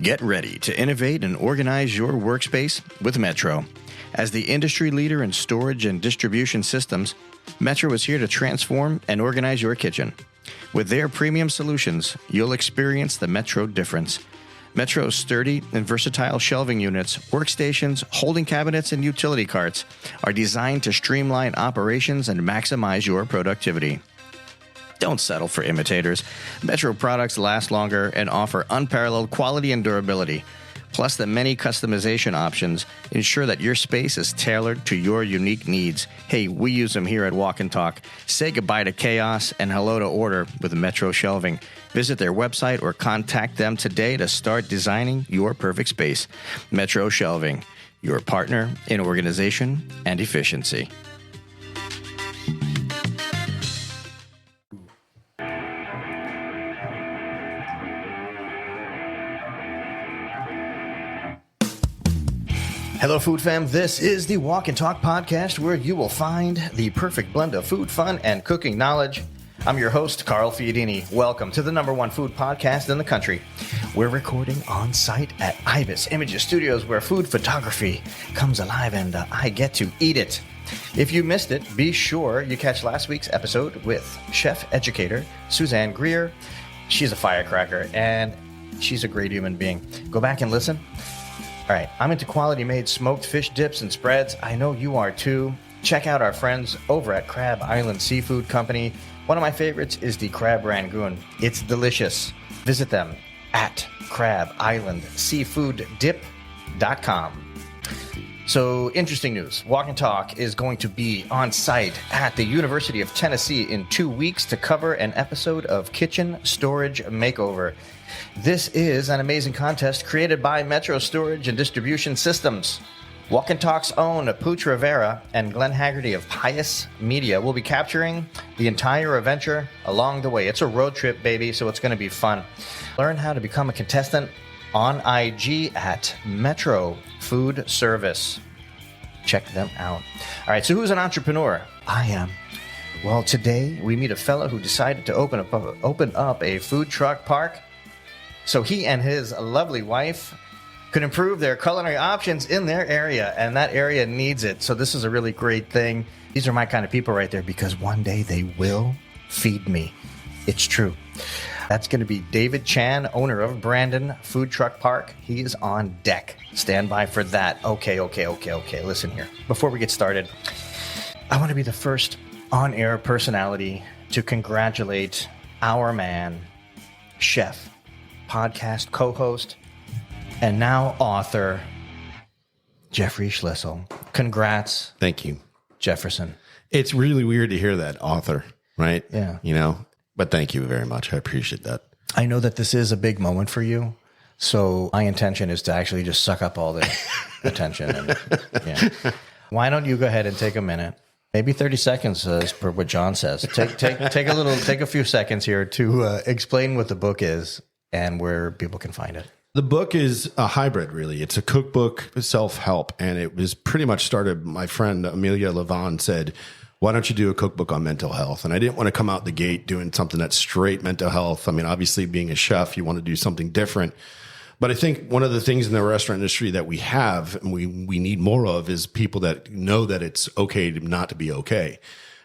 Get ready to innovate and organize your workspace with Metro. As the industry leader in storage and distribution systems, Metro is here to transform and organize your kitchen. With their premium solutions, you'll experience the Metro difference. Metro's sturdy and versatile shelving units, workstations, holding cabinets, and utility carts are designed to streamline operations and maximize your productivity. Don't settle for imitators. Metro products last longer and offer unparalleled quality and durability. Plus, the many customization options ensure that your space is tailored to your unique needs. Hey, we use them here at Walk and Talk. Say goodbye to chaos and hello to order with Metro Shelving. Visit their website or contact them today to start designing your perfect space. Metro Shelving, your partner in organization and efficiency. Hello, Food Fam. This is the Walk and Talk podcast where you will find the perfect blend of food, fun, and cooking knowledge. I'm your host, Carl Fiadini. Welcome to the #1 food podcast in the country. We're recording on site at Ibis Images Studios where food photography comes alive and I get to eat it. If you missed it, be sure you catch last week's episode with chef educator Suzanne Greer. She's a firecracker and she's a great human being. Go back and listen. All right, I'm into quality-made smoked fish dips and spreads. I know you are too. Check out our friends over at Crab Island Seafood Company. One of my favorites is the crab rangoon. It's delicious. Visit them at crabislandseafooddip.com. So, interesting news. Walk and Talk is going to be on site at the University of Tennessee in 2 weeks to cover an episode of Kitchen Storage Makeover. This is an amazing contest created by Metro Storage and Distribution Systems. Walk and Talk's own Pooch Rivera and Glenn Haggerty of Pius Media will be capturing the entire adventure along the way. It's a road trip, baby, so it's going to be fun. Learn how to become a contestant on IG at Metro Food Service. Check them out. All right, so who's an entrepreneur? I am. Well, today we meet a fellow who decided to open up a food truck park so he and his lovely wife could improve their culinary options in their area, and that area needs it. So this is a really great thing. These are my kind of people right there because one day they will feed me. It's true. That's going to be David Chan, owner of Brandon Food Truck Park. He is on deck. Stand by for that. Okay. Listen here. Before we get started, I want to be the first on-air personality to congratulate our man, chef, podcast co-host, and now author, Jeffrey Schlissel. Congrats. Thank you, Jefferson. It's really weird to hear that, author, right? Yeah. You know, but thank you very much. I appreciate that. I know that this is a big moment for you, so my intention is to actually just suck up all the attention. And, yeah. Why don't you go ahead and take a minute? Maybe 30 seconds, as per what John says. Take a few seconds here to explain what the book is and where people can find it. The book is a hybrid, really. It's a cookbook, self-help, and it was pretty much started, my friend Amelia Levon said, why don't you do a cookbook on mental health? And I didn't want to come out the gate doing something that's straight mental health. I mean, obviously being a chef, you want to do something different. But I think one of the things in the restaurant industry that we have and we need more of is people that know that it's okay to not to be okay.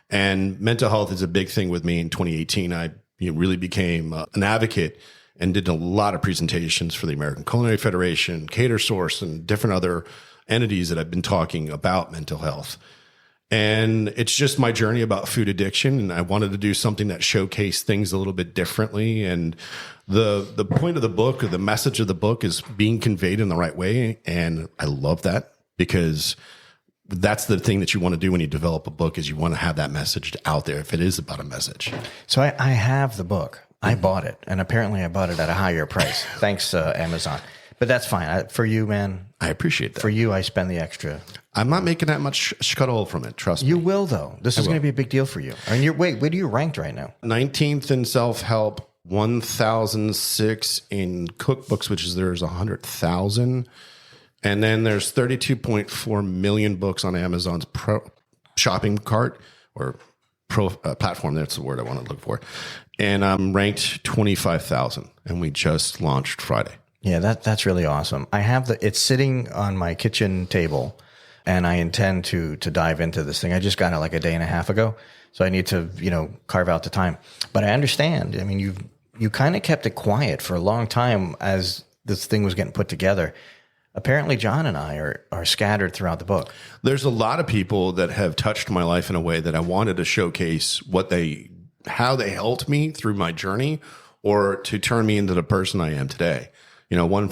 And mental health is a big thing with me in 2018. I really became an advocate and did a lot of presentations for the American Culinary Federation, Cater Source, and different other entities that I've been talking about mental health. And it's just my journey about food addiction. And I wanted to do something that showcased things a little bit differently. And the point of the book, or the message of the book, is being conveyed in the right way. And I love that because that's the thing that you want to do when you develop a book, is you want to have that message out there if it is about a message. So I have the book. I bought it, and apparently I bought it at a higher price. Thanks, Amazon. But that's fine. For you, man. I appreciate that. For you, I spend the extra. I'm not making that much scuttle from it, trust me. You will, though. This is going to be a big deal for you. I mean, wait, where are you ranked right now? 19th in self-help, 1,006 in cookbooks, which is there's 100,000. And then there's 32.4 million books on Amazon's shopping cart or platform. That's the word I want to look for. And I'm ranked 25,000, and we just launched Friday. Yeah, that's really awesome. I have it's sitting on my kitchen table, and I intend to dive into this thing. I just got it like a day and a half ago, so I need to carve out the time. But I understand. I mean, you kind of kept it quiet for a long time as this thing was getting put together. Apparently, John and I are scattered throughout the book. There's a lot of people that have touched my life in a way that I wanted to showcase how they helped me through my journey, or to turn me into the person I am today. One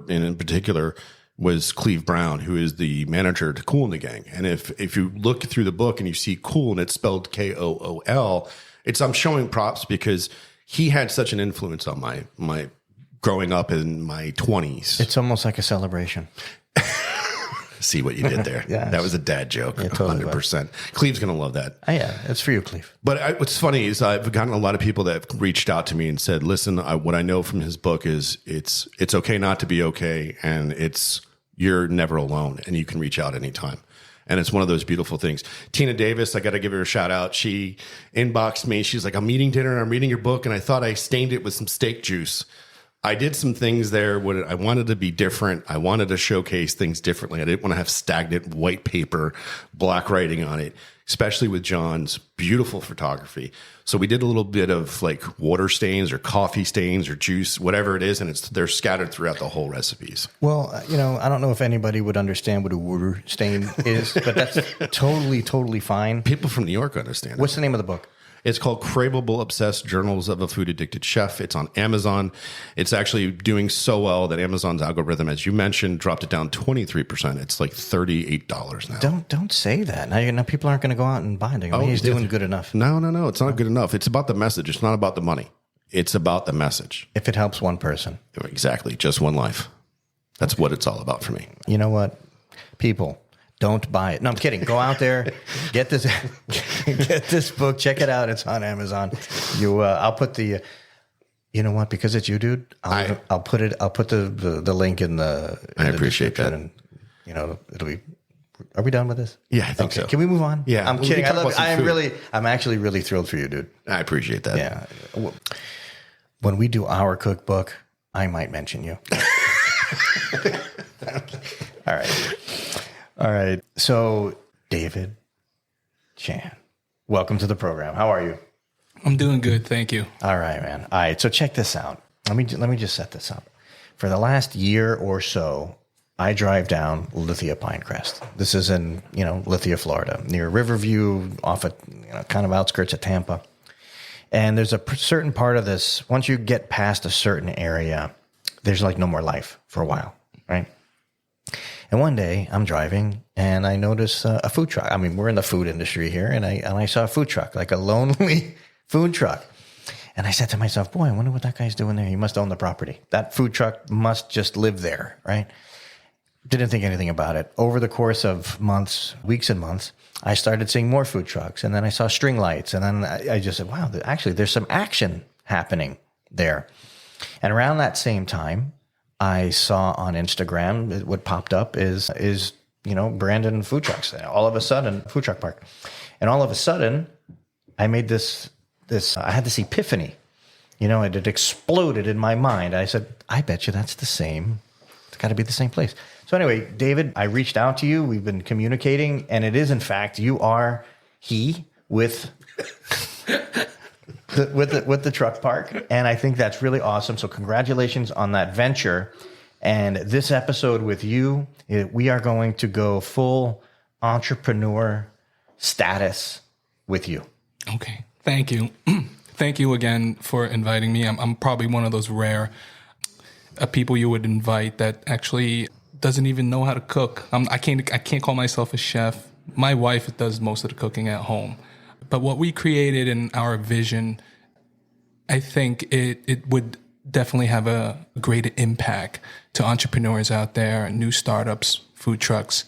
in particular was Cleve Brown, who is the manager to Kool and the Gang. And if you look through the book and you see Kool and it's spelled Kool, I'm showing props because he had such an influence on my growing up in my 20s. It's almost like a celebration. See what you did there. Yeah, that was a dad joke. Yeah, totally 100%. Cleve's going to love that. Oh, yeah, it's for you, Cleve. But what's funny is I've gotten a lot of people that have reached out to me and said, listen, what I know from his book is it's okay not to be okay. And you're never alone, and you can reach out anytime. And it's one of those beautiful things. Tina Davis, I got to give her a shout out. She inboxed me. She's like, I'm eating dinner and I'm reading your book, and I thought I stained it with some steak juice. I did some things there where I wanted to be different. I wanted to showcase things differently. I didn't want to have stagnant white paper, black writing on it, especially with John's beautiful photography. So we did a little bit of like water stains or coffee stains or juice, whatever it is, and they're scattered throughout the whole recipes. Well, I don't know if anybody would understand what a water stain is, but that's totally fine. People from New York understand. What's the name of the book? It's called Craveable Obsessed Journals of a Food Addicted Chef. It's on Amazon. It's actually doing so well that Amazon's algorithm, as you mentioned, dropped it down 23%. It's like $38 now. Don't say that. Now people aren't going to go out and buy it. He's doing good enough. No. It's not good enough. It's about the message. It's not about the money. It's about the message. If it helps one person. Exactly. Just one life. That's what it's all about for me. You know what? People, don't buy it. No, I'm kidding. Go out there, get this book, check it out. It's on Amazon. I'll put the, you know what? Because it's you, dude. I'll put the link in the. I appreciate that. And it'll be. Are we done with this? Yeah, I think so. Can we move on? Yeah, I'm kidding. I'm actually really thrilled for you, dude. I appreciate that. Yeah. When we do our cookbook, I might mention you. All right. So, David Chan, welcome to the program. How are you? I'm doing good, thank you. All right, man. All right. So check this out. Let me just set this up. For the last year or so, I drive down Lithia Pinecrest. This is in Lithia, Florida, near Riverview, off at kind of outskirts of Tampa. And there's a certain part of this. Once you get past a certain area, there's like no more life for a while, right? And one day I'm driving and I notice a food truck. I mean, we're in the food industry here, and I saw a food truck, like a lonely food truck. And I said to myself, boy, I wonder what that guy's doing there. He must own the property. That food truck must just live there, right? Didn't think anything about it. Over the course of weeks and months, I started seeing more food trucks, and then I saw string lights, and then I just said, wow, actually there's some action happening there. And around that same time, I saw on Instagram, what popped up is Brandon food trucks. All of a sudden, food truck park. And all of a sudden, I made this I had this epiphany. It exploded in my mind. I said, I bet you that's the same. It's got to be the same place. So anyway, David, I reached out to you. We've been communicating, and it is, in fact, you are he with with the truck park, and I think that's really awesome. So congratulations on that venture. And this episode with you, we are going to go full entrepreneur status with you. Okay, thank you. Thank you again for inviting me. I'm probably one of those rare people you would invite that actually doesn't even know how to cook. I can't call myself a chef. My wife does most of the cooking at home. But what we created in our vision, I think it would definitely have a great impact to entrepreneurs out there, new startups, food trucks,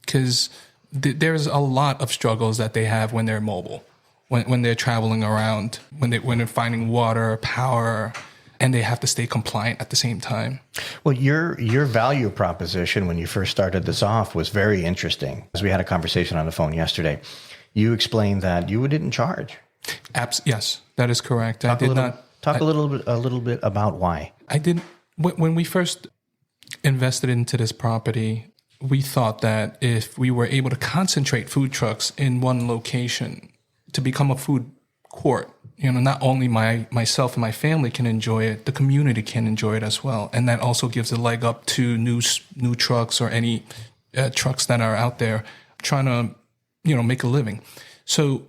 because there's a lot of struggles that they have when they're mobile, when they're traveling around, when they're finding water, power, and they have to stay compliant at the same time. Well, your value proposition when you first started this off was very interesting. As we had a conversation on the phone yesterday, you explained that you didn't charge. Yes, that is correct. Talk a little bit about why. I didn't When we first invested into this property, we thought that if we were able to concentrate food trucks in one location to become a food court, not only myself and my family can enjoy it, the community can enjoy it as well. And that also gives a leg up to new trucks or any trucks that are out there trying to, make a living. So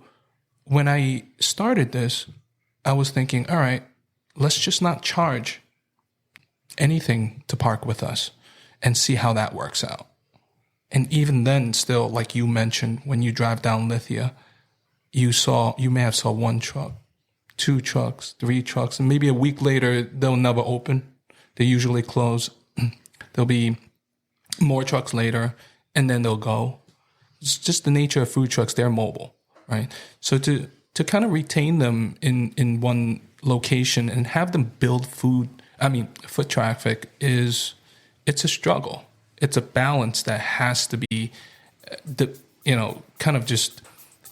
when I started this, I was thinking, all right, let's just not charge anything to park with us and see how that works out. And even then, still, like you mentioned, when you drive down Lithia, you may have saw one truck, 2 trucks, 3 trucks, and maybe a week later, they'll never open. They usually close. There'll be more trucks later, and then they'll go. It's just the nature of food trucks. They're mobile, right? So to kind of retain them in one location and have them build foot traffic it's a struggle. It's a balance that has to be,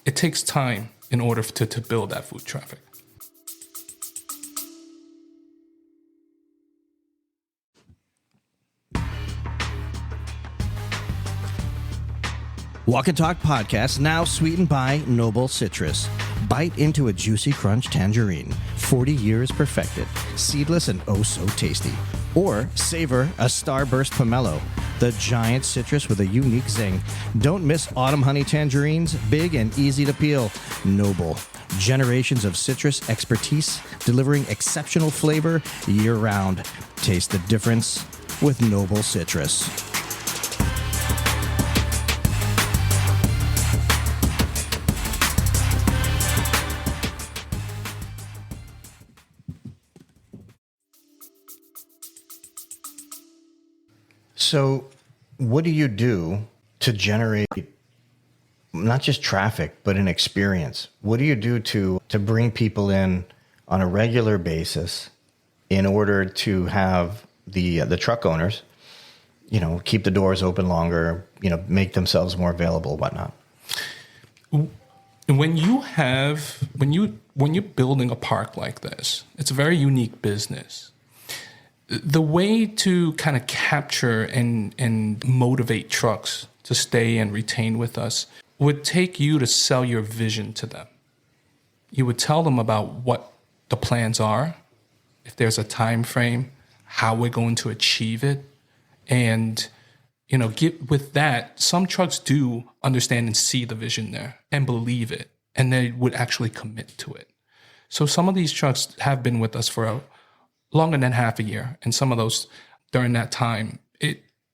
it takes time in order to build that food traffic. Walk and Talk podcast, now sweetened by Noble Citrus. Bite into a juicy crunch tangerine, 40 years perfected, seedless and oh so tasty. Or savor a starburst pomelo, the giant citrus with a unique zing. Don't miss autumn honey tangerines, big and easy to peel. Noble, generations of citrus expertise, delivering exceptional flavor year-round. Taste the difference with Noble Citrus. So what do you do to generate not just traffic, but an experience? What do you do to bring people in on a regular basis in order to have the truck owners, keep the doors open longer, make themselves more available, whatnot? When you're building a park like this, it's a very unique business. The way to kind of capture and motivate trucks to stay and retain with us would take you to sell your vision to them. You would tell them about what the plans are, if there's a time frame, how we're going to achieve it. And, with that, some trucks do understand and see the vision there and believe it, and they would actually commit to it. So some of these trucks have been with us for longer than half a year. And some of those, during that time,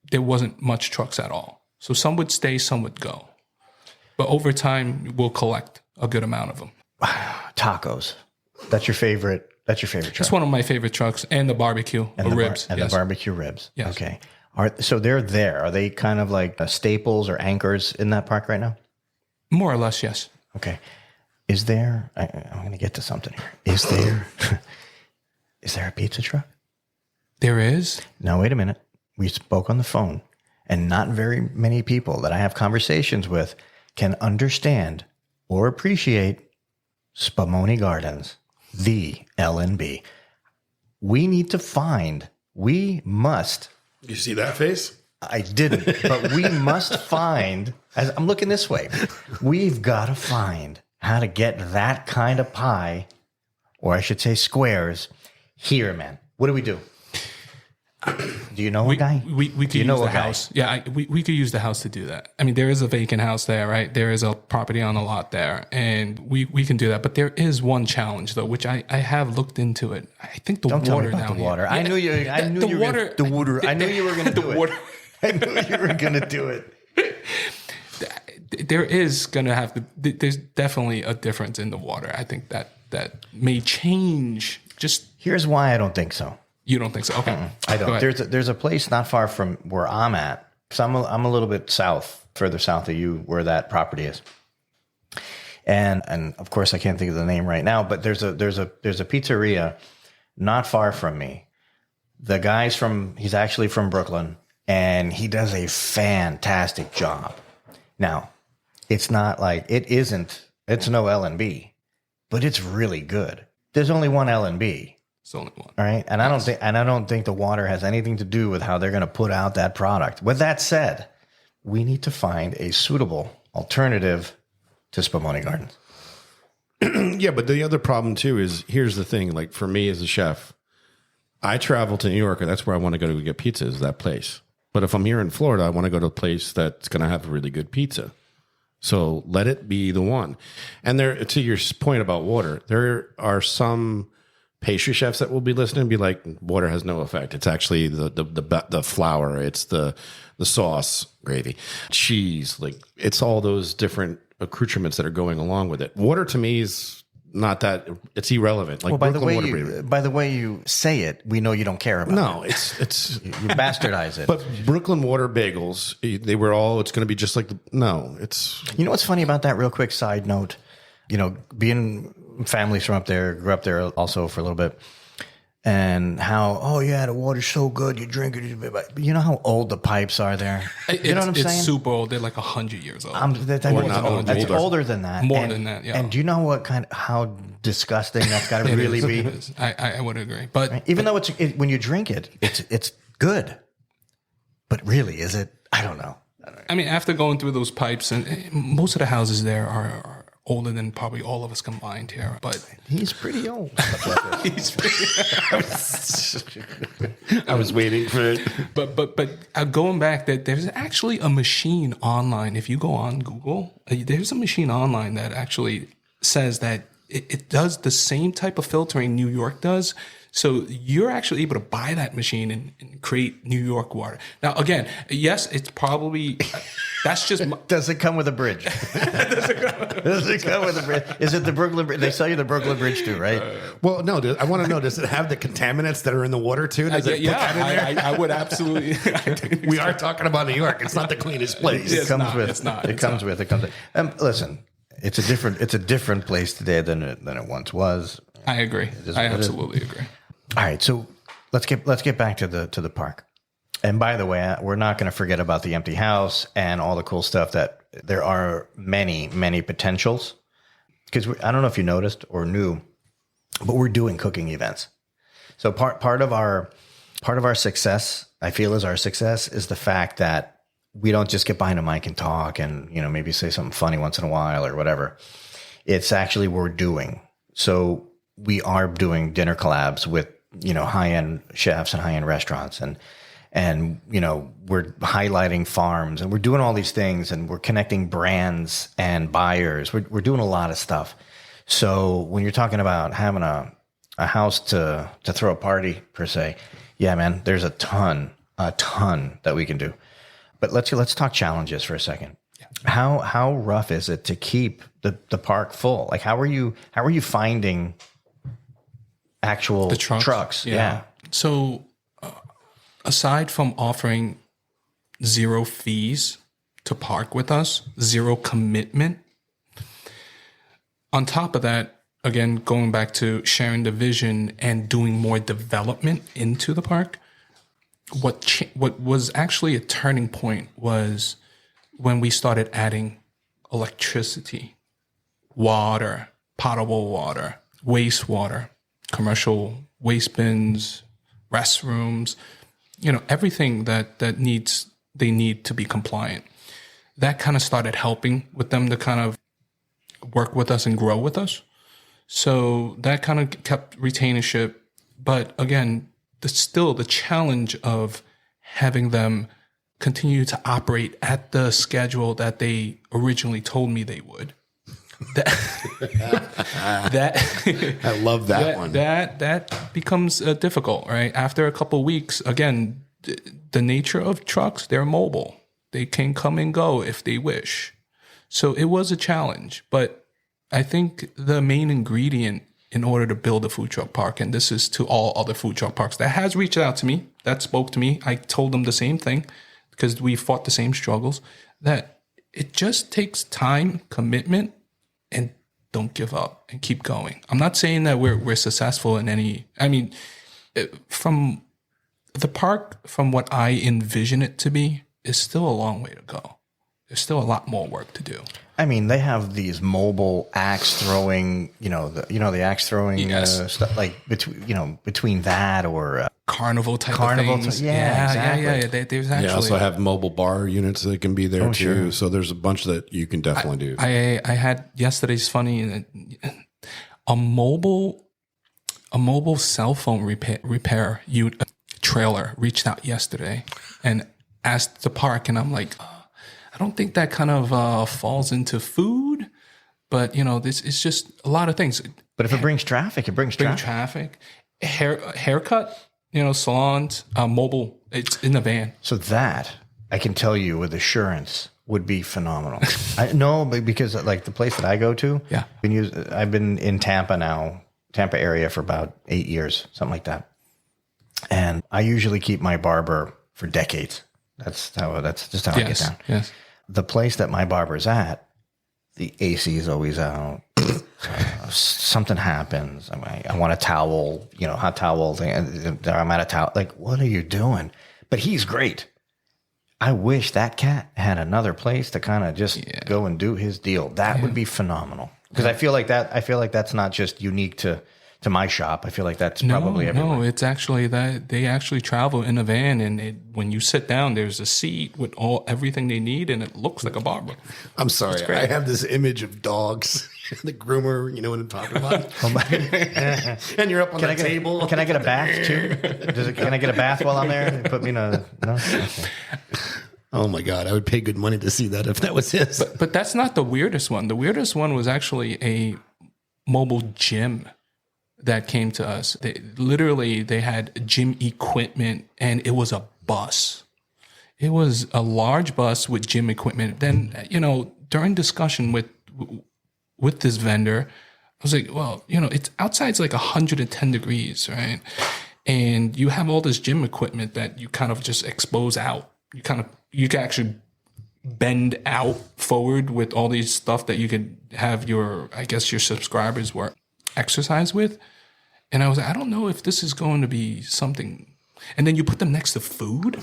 there wasn't much trucks at all. So some would stay, some would go. But over time, we'll collect a good amount of them. Tacos. That's your favorite truck? It's one of my favorite trucks. And the barbecue, and the ribs. The barbecue ribs. Yes. Okay. So they're there. Are they kind of like staples or anchors in that park right now? More or less, yes. Okay. Is there, I'm going to get to something here. Is there a pizza truck? There is. Now, wait a minute. We spoke on the phone, and not very many people that I have conversations with can understand or appreciate Spumoni Gardens, the L&B. We must. You see that face? I didn't, but we must find, as I'm looking this way, we've got to find how to get that kind of pie, or I should say squares, here, man. What do we do? Do you know a guy? We could use the house. Yeah, we could use the house to do that. I mean, there is a vacant house there, right? There is a property on the lot there, and we can do that. But there is one challenge, though, which I have looked into it. I think the water down here. I knew you were going to do it. I knew you were going to do it. There is going to have to. There's definitely a difference in the water. I think that may change. Just here's why I don't think so. You don't think so? Okay. I don't. There's a place not far from where I'm at. So I'm a little bit further south of you, where that property is. And of course I can't think of the name right now, but there's a pizzeria not far from me. The guy's he's actually from Brooklyn, and he does a fantastic job. Now, it's not like it's no L&B, but it's really good. There's only one L&B. Stolen water. All right. And I don't think the water has anything to do with how they're going to put out that product. With that said, we need to find a suitable alternative to Spumoni Gardens. Yeah, but the other problem too is, here's the thing. Like for me as a chef, I travel to New York, and that's where I want to go to get pizza, is that place. But if I'm here in Florida, I want to go to a place that's going to have really good pizza. So let it be the one. And there, to your point about water, there are some pastry chefs that will be listening and be like, water has no effect. It's actually the flour, it's the sauce, gravy, cheese, like it's all those different accoutrements that are going along with it. Water to me is not that, it's irrelevant. Like, well, by the way you say it, we know you don't care about it. No, it's you bastardize it. But Brooklyn water bagels, they were all, it's going to be just like it's. You know what's funny about that? Real quick side note, being families from up there, grew up there also for a little bit, and how, oh yeah, the water's so good, you drink it. But you know how old the pipes are there? You know what I'm saying? It's super old. They're like 100 years old. That's older than that. More than that, yeah. And do you know how disgusting that's got to really be? I would agree. But even though when you drink it, it's good. But really, is it? I don't know. I mean, after going through those pipes, and most of the houses there are older than probably all of us combined here, but he's pretty old. He's pretty. I was waiting for it. But going back, that there's actually a machine online. If you go on Google, there's a machine online that actually says that it does the same type of filtering New York does. So you're actually able to buy that machine and create New York water. Now, again, yes, it's probably, that's just... Does it come with a bridge? Does it come with a bridge? Is it the Brooklyn Bridge? They sell you the Brooklyn Bridge too, right? Well, no, I want to know, does it have the contaminants that are in the water too? Does it put that in there? I would absolutely... We are talking about New York. It's not the cleanest place. It comes with. Listen, it's a different place today than it once was. I agree. I absolutely agree. All right, so let's get back to the park. And by the way, we're not going to forget about the empty house and all the cool stuff that there are many potentials. Because I don't know if you noticed or knew, but we're doing cooking events. So part of our success, I feel, is the fact that we don't just get behind a mic and talk and maybe say something funny once in a while or whatever. It's actually what we're doing. So we are doing dinner collabs with high-end chefs and high-end restaurants, and we're highlighting farms, and we're doing all these things, and we're connecting brands and buyers. We're doing a lot of stuff. So when you're talking about having a house to throw a party per se, yeah, man, there's a ton that we can do. But let's talk challenges for a second. Yeah. How rough is it to keep the park full? Like how are you finding actual trucks? Yeah. So aside from offering 0 fees to park with us, 0 commitment, on top of that, again, going back to sharing the vision and doing more development into the park, what was actually a turning point was when we started adding electricity, water, potable water, wastewater, commercial waste bins, restrooms, everything that they need to be compliant. That kind of started helping with them to kind of work with us and grow with us. So that kind of kept retainership. But again, still the challenge of having them continue to operate at the schedule that they originally told me they would. I love that one. That becomes difficult, right? After a couple of weeks, again, the nature of trucks, they're mobile. They can come and go if they wish. So it was a challenge, but I think the main ingredient in order to build a food truck park, and this is to all other food truck parks that has reached out to me, that spoke to me, I told them the same thing because we fought the same struggles, that it just takes time, commitment, and don't give up and keep going. I'm not saying that we're successful in any, from the park, from what I envision it to be, is still a long way to go. there's still a lot more work to do. I mean, they have these mobile axe throwing, the axe throwing Yes. stuff, like between that or Carnival type Carnival of things. type- yeah, exactly. There's actually They also have mobile bar units that can be there too. sure. So there's a bunch that you can definitely do. I had yesterday's funny. A mobile cell phone repair trailer reached out yesterday and asked to park, and I'm like, I don't think that kind of falls into food, but this is just a lot of things. But if it brings traffic, it brings traffic. Haircut, salons, mobile. It's in the van. So that I can tell you with assurance would be phenomenal. Because like the place that I go to, Yeah. I've been in Tampa area for about 8 years, something like that. And I usually keep my barber for decades. That's just how I get down. Yes. The place that my barber's at, the AC is always out. Something happens. I want a towel, hot towel thing. I'm out of towel. Like, what are you doing? But he's great. I wish that cat had another place to kind of just go and do his deal. That would be phenomenal. Because I feel like that's not just unique to my shop. I feel like that's probably everywhere. No, it's actually that they actually travel in a van, and when you sit down, there's a seat with everything they need, and it looks like a barber. I'm sorry. I have this image of dogs, the groomer, you know what I'm talking about? And you're up on the table. Can I get a bath too? Can I get a bath while I'm there? Put me in a no. Okay. Oh my God, I would pay good money to see that if that was his. But that's not the weirdest one. The weirdest one was actually a mobile gym that came to us. They had gym equipment, and it was a bus. It was a large bus with gym equipment. Then, during discussion with this vendor, I was like, well, it's outside's like 110 degrees, right? And you have all this gym equipment that you kind of just expose out. You can actually bend out forward with all these stuff that you could have your subscribers work exercise with. And I was like, I don't know if this is going to be something. And then you put them next to food.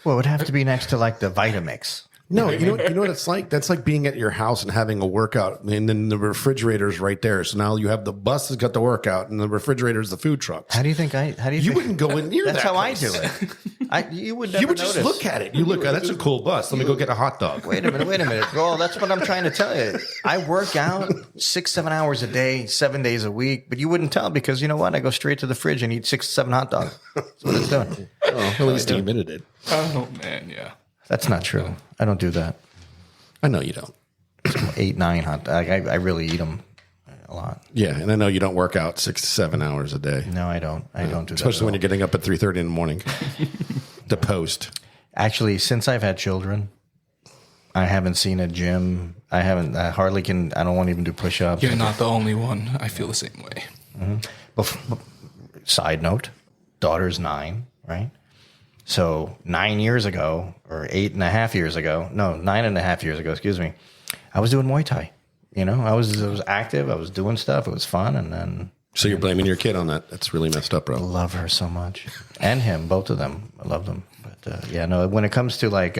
Well, it would have to be next to like the Vitamix. No, you know what it's like? That's like being at your house and having a workout, and then the refrigerator's right there. So now you have the bus that's got the workout, and the refrigerator's the food trucks. How do you think You wouldn't go in near that. That's how place. I do it. You would never just notice. look at it. You look, that's a cool bus. Let me go get a hot dog. Wait a minute. Well, that's what I'm trying to tell you. I work out 6-7 hours a day, 7 days a week, but you wouldn't tell because you know what? I go straight to the fridge and eat 6-7 hot dogs. That's what it's doing. At least he admitted it. Oh, man, yeah. That's not true. I don't do that. I know you don't. 8, 9 hot dogs. I really eat them a lot. Yeah, and I know you don't work out 6 to 7 hours a day. No, I don't. I don't do that. Especially when you're getting up at 3:30 in the morning to post. Actually, since I've had children, I haven't seen a gym. I hardly can. I don't want to even do push-ups. You're not the only one. I feel the same way. Mm-hmm. Side note, daughter's 9, right? So 9 years ago, or 8.5 years ago, no, 9.5 years ago, excuse me, I was doing Muay Thai. I was active. I was doing stuff. It was fun. And then. So you're blaming your kid on that. That's really messed up, bro. I love her so much. And him, both of them. I love them. But when it comes to like,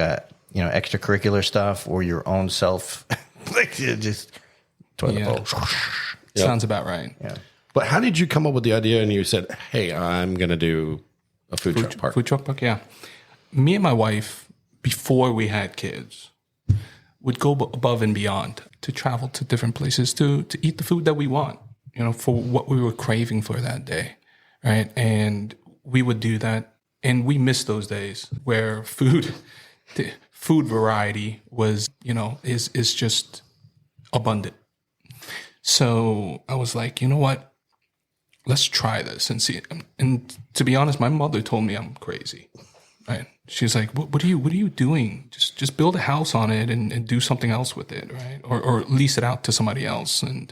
extracurricular stuff or your own self, like just toilet bowl. Sounds about right. Yeah. But how did you come up with the idea and you said, hey, I'm going to do a food truck park? Food truck park, yeah. Me and my wife, before we had kids, would go above and beyond to travel to different places to eat the food that we want, for what we were craving for that day, right? And we would do that. And we miss those days where the food variety was, is just abundant. So I was like, you know what? Let's try this and see. And to be honest, my mother told me I'm crazy. Right? She's like, what are you doing? Just build a house on it and do something else with it, right? Or lease it out to somebody else. And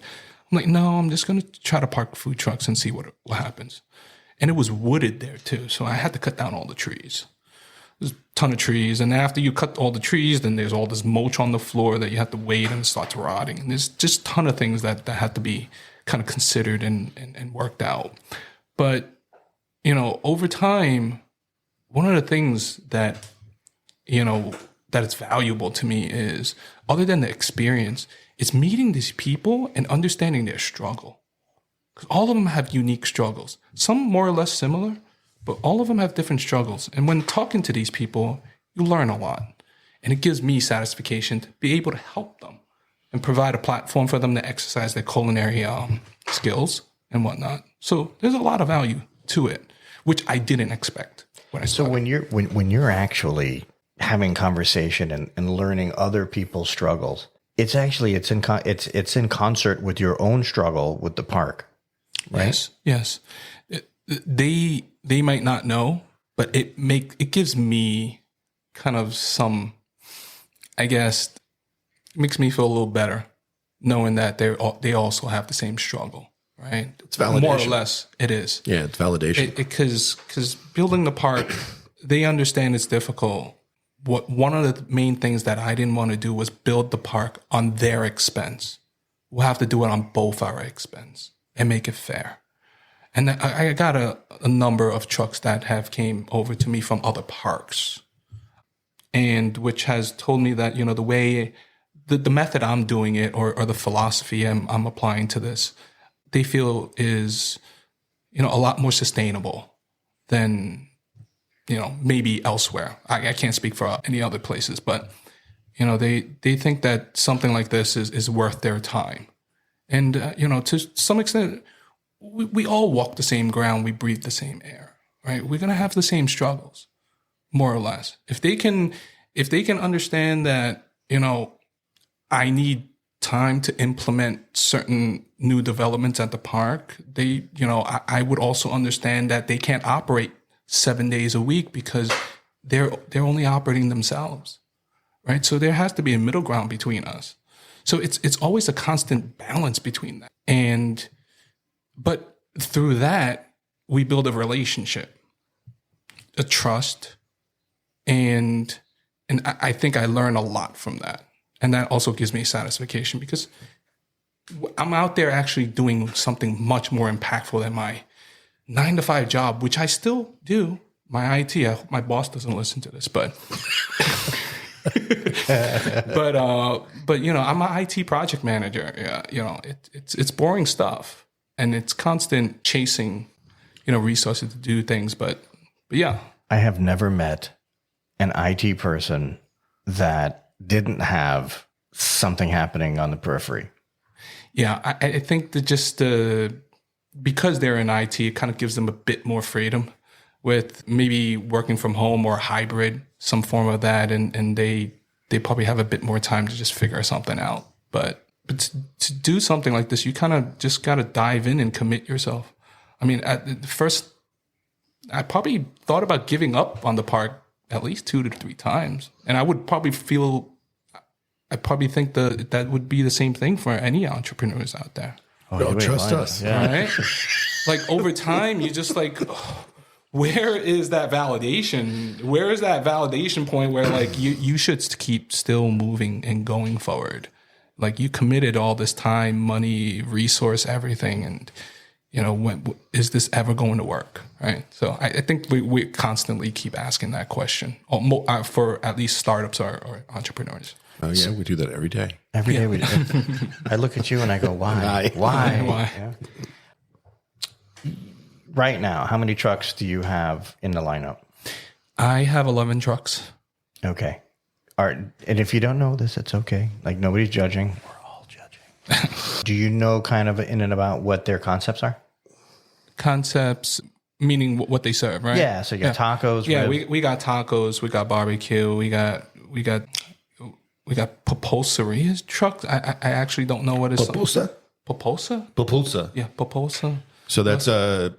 I'm like, no, I'm just gonna try to park food trucks and see what happens. And it was wooded there too, so I had to cut down all the trees. There's a ton of trees, and after you cut all the trees, then there's all this mulch on the floor that you have to wait and it starts rotting. And there's just a ton of things that had to be kind of considered and worked out. But, over time, one of the things that that it's valuable to me is, other than the experience, it's meeting these people and understanding their struggle. Because all of them have unique struggles. Some more or less similar, but all of them have different struggles. And when talking to these people, you learn a lot. And it gives me satisfaction to be able to help them and provide a platform for them to exercise their culinary skills and whatnot. So there's a lot of value to it, which I didn't expect when I started. So when you're actually having conversation and learning other people's struggles, it's in concert with your own struggle with the park, right? Yes. They might not know, but it gives me kind of some, I guess, it makes me feel a little better knowing that they also have the same struggle, right? It's validation. More or less, it is. Yeah, it's validation. Because building the park, they understand it's difficult. One of the main things that I didn't want to do was build the park on their expense. We'll have to do it on both our expense and make it fair. And I got a number of trucks that have came over to me from other parks, and which has told me that, the way, the method I'm doing it, or the philosophy I'm applying to this, they feel is, a lot more sustainable than, maybe elsewhere. I can't speak for any other places, but, they think that something like this is worth their time. And, to some extent, we all walk the same ground, we breathe the same air, right? We're going to have the same struggles, more or less. If they can understand that, I need time to implement certain new developments at the park, I would also understand that they can't operate 7 days a week because they're only operating themselves, right? So there has to be a middle ground between us. So it's always a constant balance between that. But through that, we build a relationship, a trust, and I think I learn a lot from that. And that also gives me satisfaction because I'm out there actually doing something much more impactful than my 9-to-5 job, which I still do. My IT, my boss doesn't listen to this, but but I'm an IT project manager. It's boring stuff. And it's constant chasing, resources to do things. But yeah. I have never met an IT person that didn't have something happening on the periphery. Yeah, I think that just because they're in IT, it kind of gives them a bit more freedom with maybe working from home or hybrid, some form of that. And they probably have a bit more time to just figure something out. But to do something like this, you kind of just got to dive in and commit yourself. I mean, at first, I probably thought about giving up on the park at least 2 to 3 times. And I would probably think that would be the same thing for any entrepreneurs out there. Trust us. Yeah. Right? Like over time, you just like, where is that validation? Where is that validation point where like you should keep still moving and going forward? Like you committed all this time, money, resource, everything. And, when is this ever going to work? Right. So I think we constantly keep asking that question for at least startups or entrepreneurs. Oh, yeah. We do that every day. Every day we do. I look at you and I go, why? Why? Yeah. Right now, how many trucks do you have in the lineup? I have 11 trucks. Okay. And if you don't know this, it's okay. Like nobody's judging. We're all judging. Do you know kind of in and about what their concepts are? Concepts, meaning what they serve, right? Yeah. So you got tacos. Yeah, ribs. we got tacos, we got barbecue, we got Pupuseria trucks. I actually don't know what it's. Pupusa? Pupusa? Pupusa. Yeah, pupusa. So that's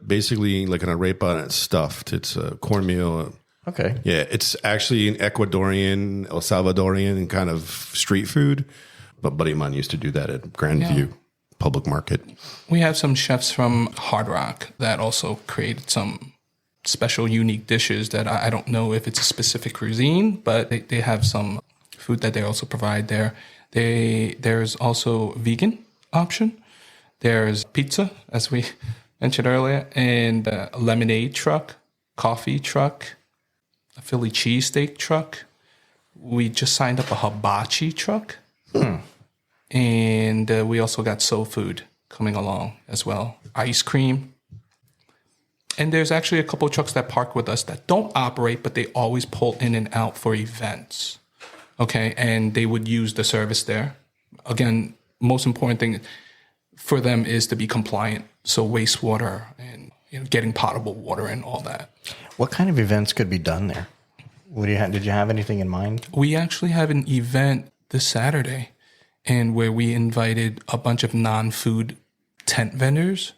basically like an arepa and it's stuffed. It's a cornmeal. Okay. Yeah, it's actually an Ecuadorian, El Salvadorian kind of street food. But Buddy of mine used to do that at Grandview Public Market. We have some chefs from Hard Rock that also created some special, unique dishes that I don't know if it's a specific cuisine, but they have some food that they also provide there. There's also vegan option. There's pizza, as we mentioned earlier, and a lemonade truck, coffee truck, a Philly cheesesteak truck. we just signed up a hibachi truck. And we also got soul food coming along as well. Ice cream. And there's actually a couple of trucks that park with us that don't operate, but they always pull in and out for events. Okay, and they would use the service there. Again, most important thing for them is to be compliant. So wastewater and getting potable water and all that. What kind of events could be done there? Did you have anything in mind? We actually have an event this Saturday, and where we invited a bunch of non-food tent vendors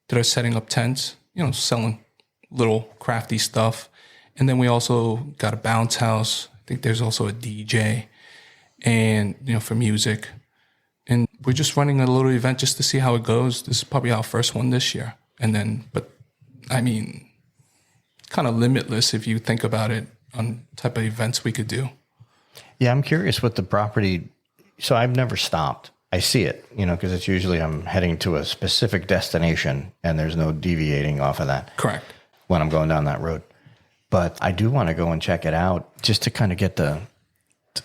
that are setting up tents, selling little crafty stuff. And then we also got a bounce house. I think there's also a DJ and, for music. And we're just running a little event just to see how it goes. This is probably our first one this year. And then, kind of limitless if you think about it on type of events we could do. Yeah, I'm curious what the property. So I've never stopped. I see it, because it's usually I'm heading to a specific destination and there's no deviating off of that. Correct. When I'm going down that road. But I do want to go and check it out just to kind of get the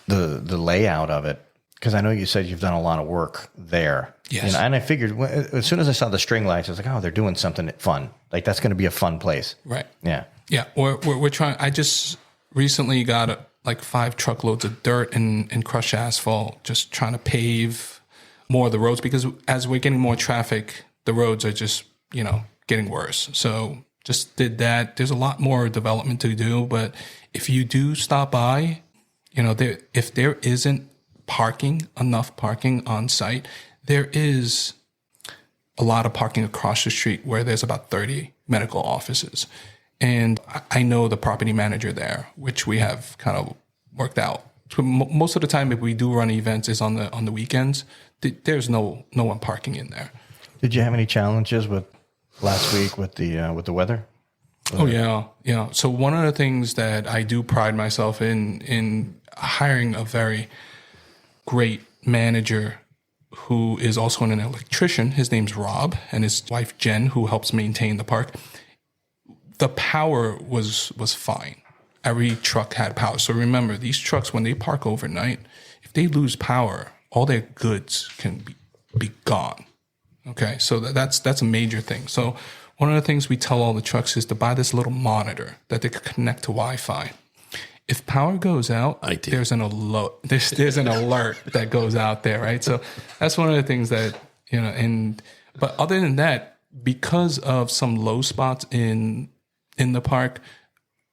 layout of it. Because I know you said you've done a lot of work there. Yes. And I figured as soon as I saw the string lights, I was like, oh, they're doing something fun. Like that's going to be a fun place. Right. Yeah. Yeah. We're trying. I just recently got 5 truckloads of dirt and crushed asphalt, just trying to pave more of the roads, because as we're getting more traffic, the roads are just, getting worse. So just did that. There's a lot more development to do, but if you do stop by, if there isn't enough parking on site, there is a lot of parking across the street where there's about 30 medical offices. And I know the property manager there, which we have kind of worked out. So most of the time, if we do run events, is on the weekends. There's no one parking in there. Did you have any challenges with last week with the weather? Oh yeah. So one of the things that I do pride myself in hiring a very great manager who is also an electrician. His name's Rob, and his wife Jen, who helps maintain the park. The power was fine. Every truck had power. So remember, these trucks, when they park overnight, if they lose power, all their goods can be gone. Okay, so that's a major thing. So one of the things we tell all the trucks is to buy this little monitor that they can connect to Wi-Fi. If power goes out, there's an alert. There's an alert that goes out there, right? So that's one of the things that but other than that, because of some low spots in the park,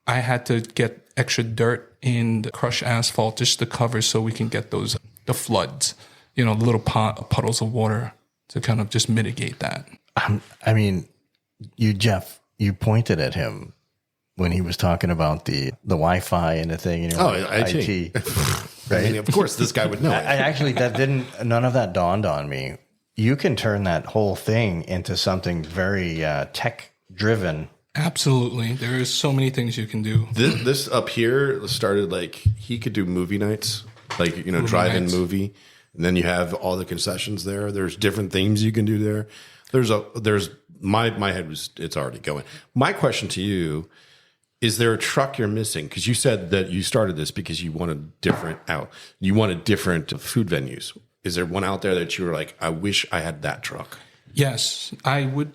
I had to get extra dirt and crushed asphalt just to cover so we can get the floods, little puddles of water to kind of just mitigate that. Jeff, you pointed at him when he was talking about the Wi-Fi and the thing. IT. Right? Of course, this guy would know. None of that dawned on me. You can turn that whole thing into something very tech-driven. Absolutely. There is so many things you can do. This up here started he could do movie nights, drive-in movie. And then you have all the concessions there. There's different themes you can do there. My head it's already going. My question to you, is there a truck you're missing? Because you said that you started this because you wanted different food venues. Is there one out there that you were like, I wish I had that truck? Yes, I would.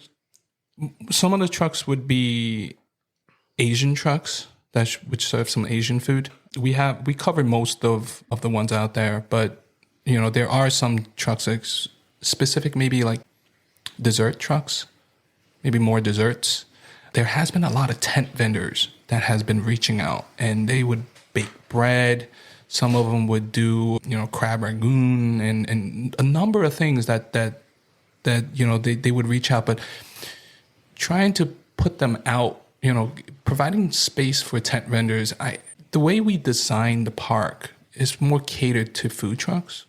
Some of the trucks would be Asian trucks which serve some Asian food. We cover most of the ones out there, but there are some trucks specific, maybe like dessert trucks, maybe more desserts. There has been a lot of tent vendors that has been reaching out, and they would bake bread. Some of them would do, crab rangoon and a number of things that they would reach out, but trying to put them out, providing space for tent vendors. The way we design the park is more catered to food trucks.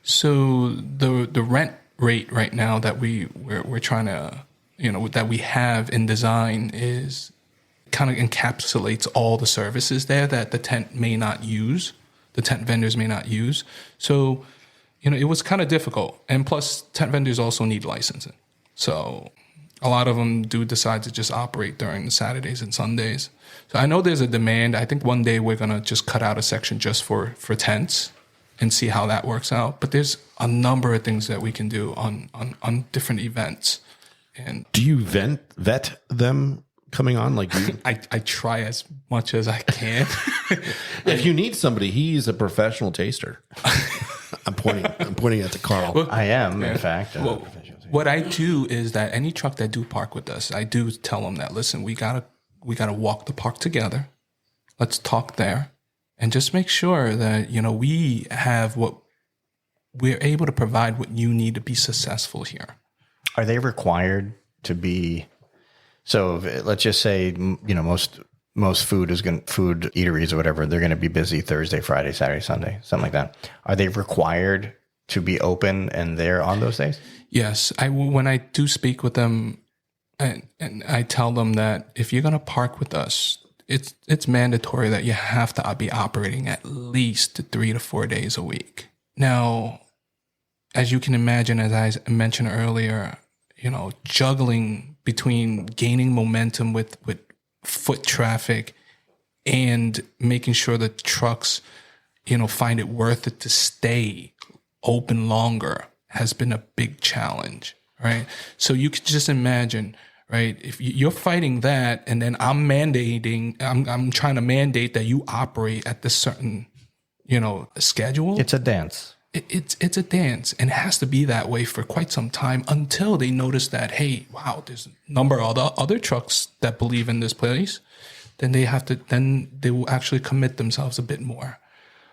So the rent rate right now that we're trying to, that we have in design is kind of encapsulates all the services there that the tent vendors may not use. So, it was kind of difficult. And plus tent vendors also need licensing. So A lot of them do decide to just operate during the Saturdays and Sundays. So I know there's a demand. I think one day we're going to just cut out a section just for tents and see how that works out. But there's a number of things that we can do on different events. And do you vet them coming on? Like I try as much as I can. If you need somebody, he's a professional taster. I'm pointing at the Carl. Well, I am, in fact. What I do is that any truck that do park with us, I do tell them that, listen, we gotta walk the park together. Let's talk there, and just make sure that we have what we're able to provide what you need to be successful here. Are they required to be? So let's just say most food eateries or whatever, they're going to be busy Thursday, Friday, Saturday, Sunday, something like that. Are they required to be open and there on those days? Yes. When I do speak with them and I tell them that if you're going to park with us, it's mandatory that you have to be operating at least 3 to 4 days a week. Now, as you can imagine, as I mentioned earlier, juggling between gaining momentum with foot traffic and making sure the trucks, find it worth it to stay open longer has been a big challenge, right? So you could just imagine, right? If you're fighting that, and then I'm trying to mandate that you operate at this certain, schedule. It's a dance. It's a dance, and it has to be that way for quite some time until they notice that, hey, wow, there's a number of other trucks that believe in this place. Then they will actually commit themselves a bit more.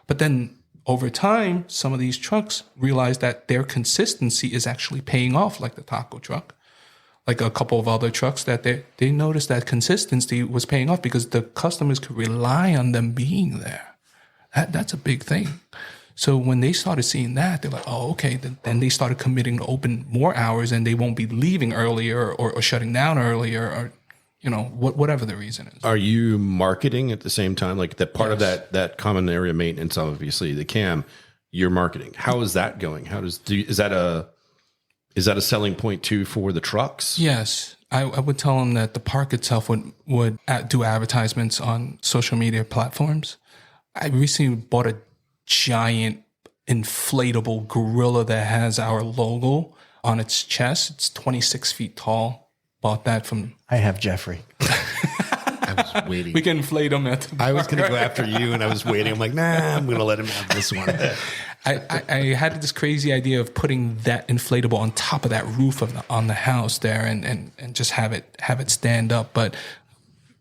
But then over time, some of these trucks realize that their consistency is actually paying off, like the taco truck, like a couple of other trucks that they noticed that consistency was paying off because the customers could rely on them being there. That's a big thing. So when they started seeing that, they're like, oh, okay. Then they started committing to open more hours, and they won't be leaving earlier or shutting down earlier, or whatever the reason is. Are you marketing at the same time? Like that part of that common area maintenance, obviously the CAM, you're marketing. How is that going? Is that a selling point too for the trucks? Yes. I would tell them that the park itself would do advertisements on social media platforms. I recently bought a giant inflatable gorilla that has our logo on its chest. It's 26 feet tall. Bought that from... I have Jeffrey. I was waiting. We can inflate him at the bar. I was going to go after you, and I was waiting. I'm like, nah, I'm going to let him have this one. I had this crazy idea of putting that inflatable on top of that roof on the house there, and just have it stand up. But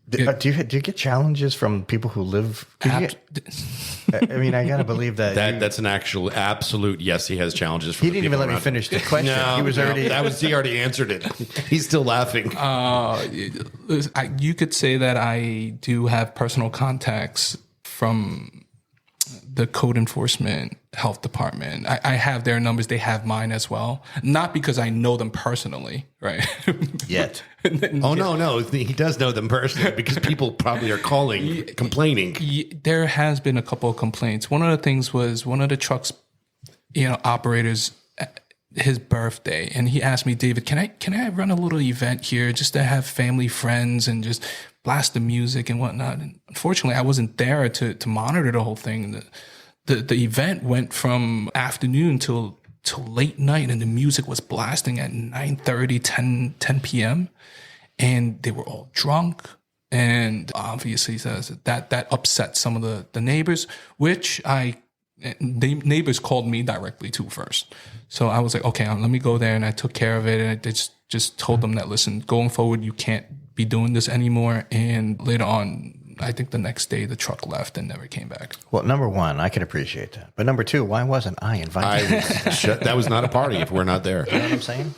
do you get challenges from people who live? I got to believe that's an actual absolute yes. He has challenges. From he didn't even let me finish the question. No, he was already. He already answered it. He's still laughing. You could say that I do have personal contacts from the code enforcement health department. I have their numbers. They have mine as well. Not because I know them personally, right? Yet. No. He does know them personally because people probably are calling, complaining. There has been a couple of complaints. One of the things was one of the trucks, operators, his birthday, and he asked me, David, can I run a little event here just to have family, friends, and just blast the music and whatnot? And unfortunately, I wasn't there to monitor the whole thing. The event went from afternoon till late night, and the music was blasting at 9:30, 10 p.m. And they were all drunk. And obviously that upset some of the neighbors, which the neighbors called me directly too first. So I was like, okay, let me go there. And I took care of it. And I just told them that, listen, going forward, you can't be doing this anymore. And later on, I think the next day the truck left and never came back. Well, number one, I can appreciate that. But number two, why wasn't I invited? That was not a party if we're not there. You know what I'm saying?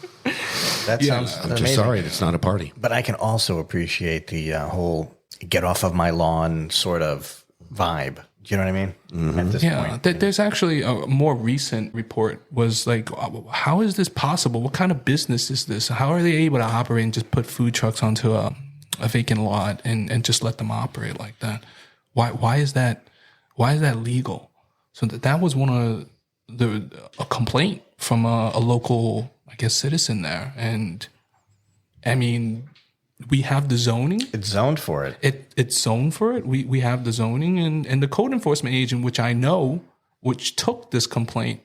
That sounds I'm amazing. just sorry it's not a party. But I can also appreciate the whole get off of my lawn sort of vibe. Do you know what I mean? Mm-hmm. At this point. There's actually a more recent report was like, how is this possible? What kind of business is this? How are they able to operate and just put food trucks onto a vacant lot and just let them operate like that? Why is that legal? So that was one of a complaint from a local, I guess, citizen there, and I mean, we have the zoning. It's zoned for it. It's zoned for it. We have the zoning, and the code enforcement agent, which I know, which took this complaint.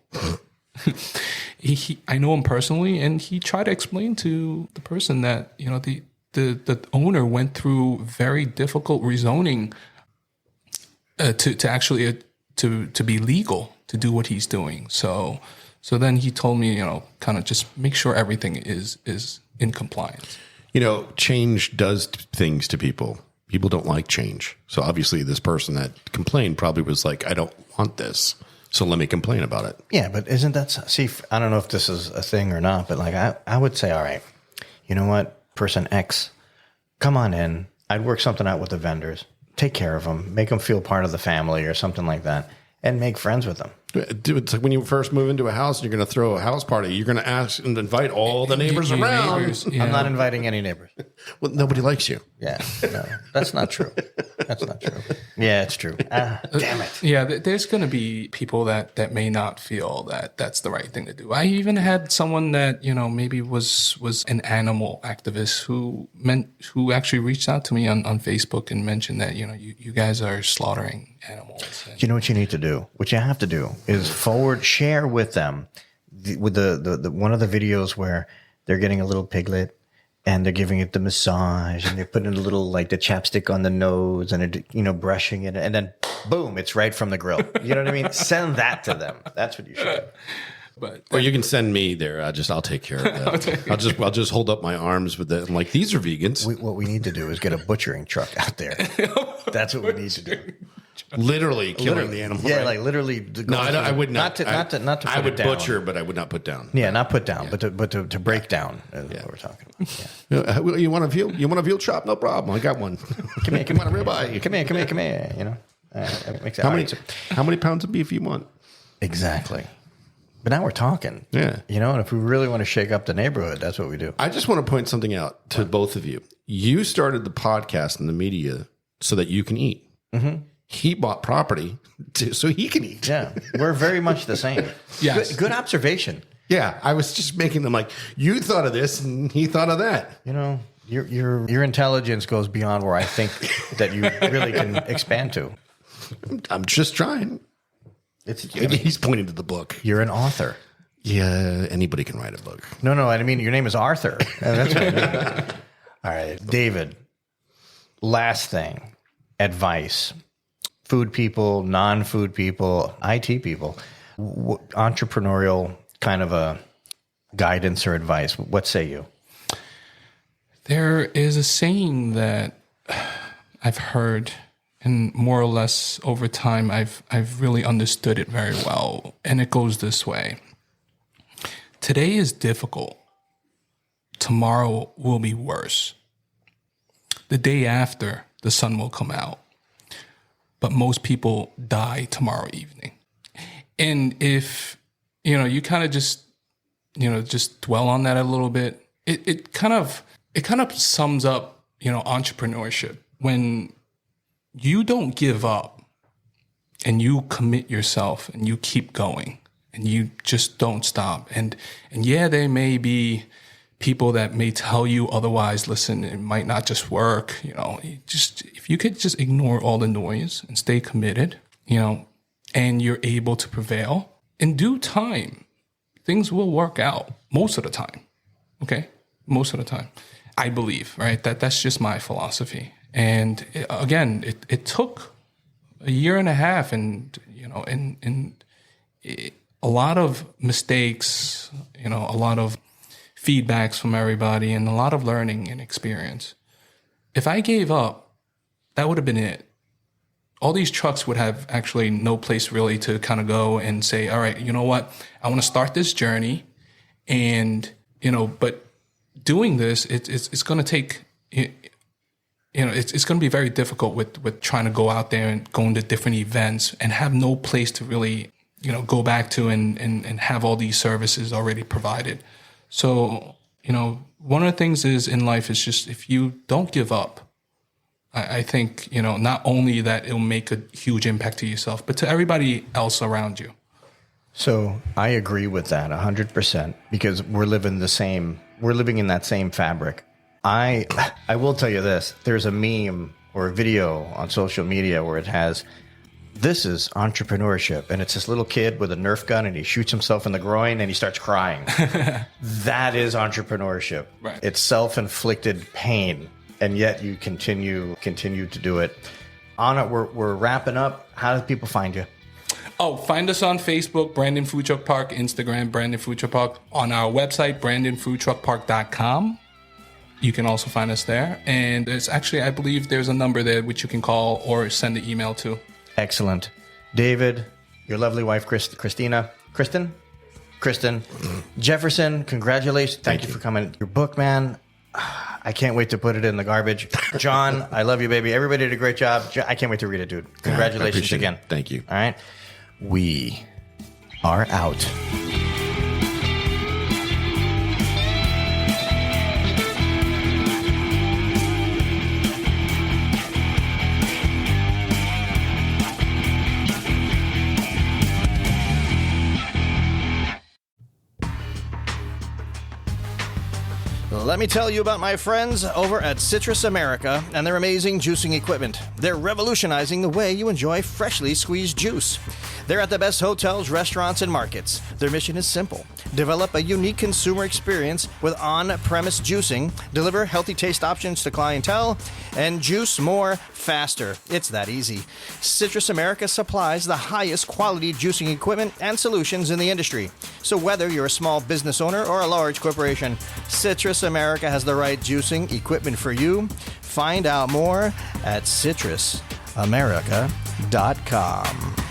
I know him personally, and he tried to explain to the person that, you know, the owner went through very difficult rezoning to actually to be legal to do what he's doing. So then he told me, you know, kind of just make sure everything is in compliance. You know, change does things to people. People don't like change. So obviously this person that complained probably was like, I don't want this, so let me complain about it. Yeah, but isn't that, see, I don't know if this is a thing or not, but like I would say, all right, you know what, person X, come on in. I'd work something out with the vendors, take care of them, make them feel part of the family or something like that, and make friends with them. Dude, it's like when you first move into a house and you're going to throw a house party, you're going to ask and invite all the neighbors around. Neighbors, yeah. I'm not inviting any neighbors. Well, nobody likes you. Yeah, no, that's not true. That's not true. Yeah, it's true. Damn it. Yeah, there's going to be people that may not feel that that's the right thing to do. I even had someone that, you know, maybe was an animal activist who actually reached out to me on Facebook and mentioned that, you know, you guys are slaughtering animals. You know what you need to do? What you have to do is share with them with the one of the videos where they're getting a little piglet and they're giving it the massage and they're putting a little, like, the chapstick on the nose and it, you know, brushing it, and then boom, it's right from the grill. You know what I mean? Send that to them. That's what you should do. But Or you can send me there. I'll take care of that. I'll just hold up my arms with that. I'm like, these are vegans. What we need to do is get a butchering truck out there. That's what we need to do. Literally killing the animal. Yeah, right? like literally. No, I would not. Not to put I would it down. butcher, but I would not put down. Yeah, not put down, but to break down is what we're talking about. Yeah. You want a veal chop? No problem. I got one. Come here, want a ribeye? Come here. You know, that makes it How many pounds of beef you want? Exactly. But now we're talking. Yeah. You know, and if we really want to shake up the neighborhood, that's what we do. I just want to point something out to both of you. You started the podcast and the media so that you can eat. Mm-hmm. He bought property so he can eat. Yeah, we're very much the same. Yes. Good observation. Yeah, I was just making them like, you thought of this and he thought of that. You know, your intelligence goes beyond where I think that you really can expand to. I'm just trying. He's pointing to the book. You're an author. Yeah, anybody can write a book. No, I mean, your name is Arthur. That's what I mean. All right, David, last thing, advice. Food people, non-food people, IT people, entrepreneurial kind of a guidance or advice. What say you? there is a saying that I've heard, and more or less over time, I've really understood it very well. And it goes this way. Today is difficult. Tomorrow will be worse. The day after, the sun will come out. But most people die tomorrow evening. And if, you kind of just dwell on that a little bit, it kind of sums up, entrepreneurship. When you don't give up and you commit yourself and you keep going and you just don't stop. And yeah, there may be people that may tell you otherwise. Listen, it might not just work. If you could just ignore all the noise and stay committed, and you're able to prevail in due time, things will work out most of the time. Okay, most of the time, I believe. Right, that's just my philosophy. And it took a year and a half, and a lot of mistakes, a lot of feedbacks from everybody, and a lot of learning and experience. If I gave up, that would have been it. All these trucks would have actually no place really to kind of go and say, all right, you know what? I want to start this journey. And, but doing this, it's going to take, it's going to be very difficult with trying to go out there and going to different events and have no place to really, go back to and have all these services already provided. So, one of the things is in life is just, if you don't give up, I think, not only that it'll make a huge impact to yourself, but to everybody else around you. So I agree with that 100%, because we're living in that same fabric. I will tell you this. There's a meme or a video on social media where it has, this is entrepreneurship. And it's this little kid with a Nerf gun and he shoots himself in the groin and he starts crying. That is entrepreneurship. Right. It's self-inflicted pain. And yet you continue to do it. Anna, we're wrapping up. How do people find you? Oh, find us on Facebook, Brandon Food Truck Park, Instagram, Brandon Food Truck Park, on our website, brandonfoodtruckpark.com. You can also find us there. And there's actually, I believe there's a number there which you can call or send an email to. Excellent. David, your lovely wife, Kristen, Jefferson, congratulations. Thank you for coming. Your book, man, I can't wait to put it in the garbage. John, I love you, baby. Everybody did a great job. I can't wait to read it, dude. Congratulations again. Thank you. All right. We are out. Let me tell you about my friends over at Citrus America and their amazing juicing equipment. They're revolutionizing the way you enjoy freshly squeezed juice. They're at the best hotels, restaurants, and markets. Their mission is simple. Develop a unique consumer experience with on-premise juicing, deliver healthy taste options to clientele, and juice more faster. It's that easy. Citrus America supplies the highest quality juicing equipment and solutions in the industry. So whether you're a small business owner or a large corporation, Citrus America has the right juicing equipment for you. Find out more at citrusamerica.com.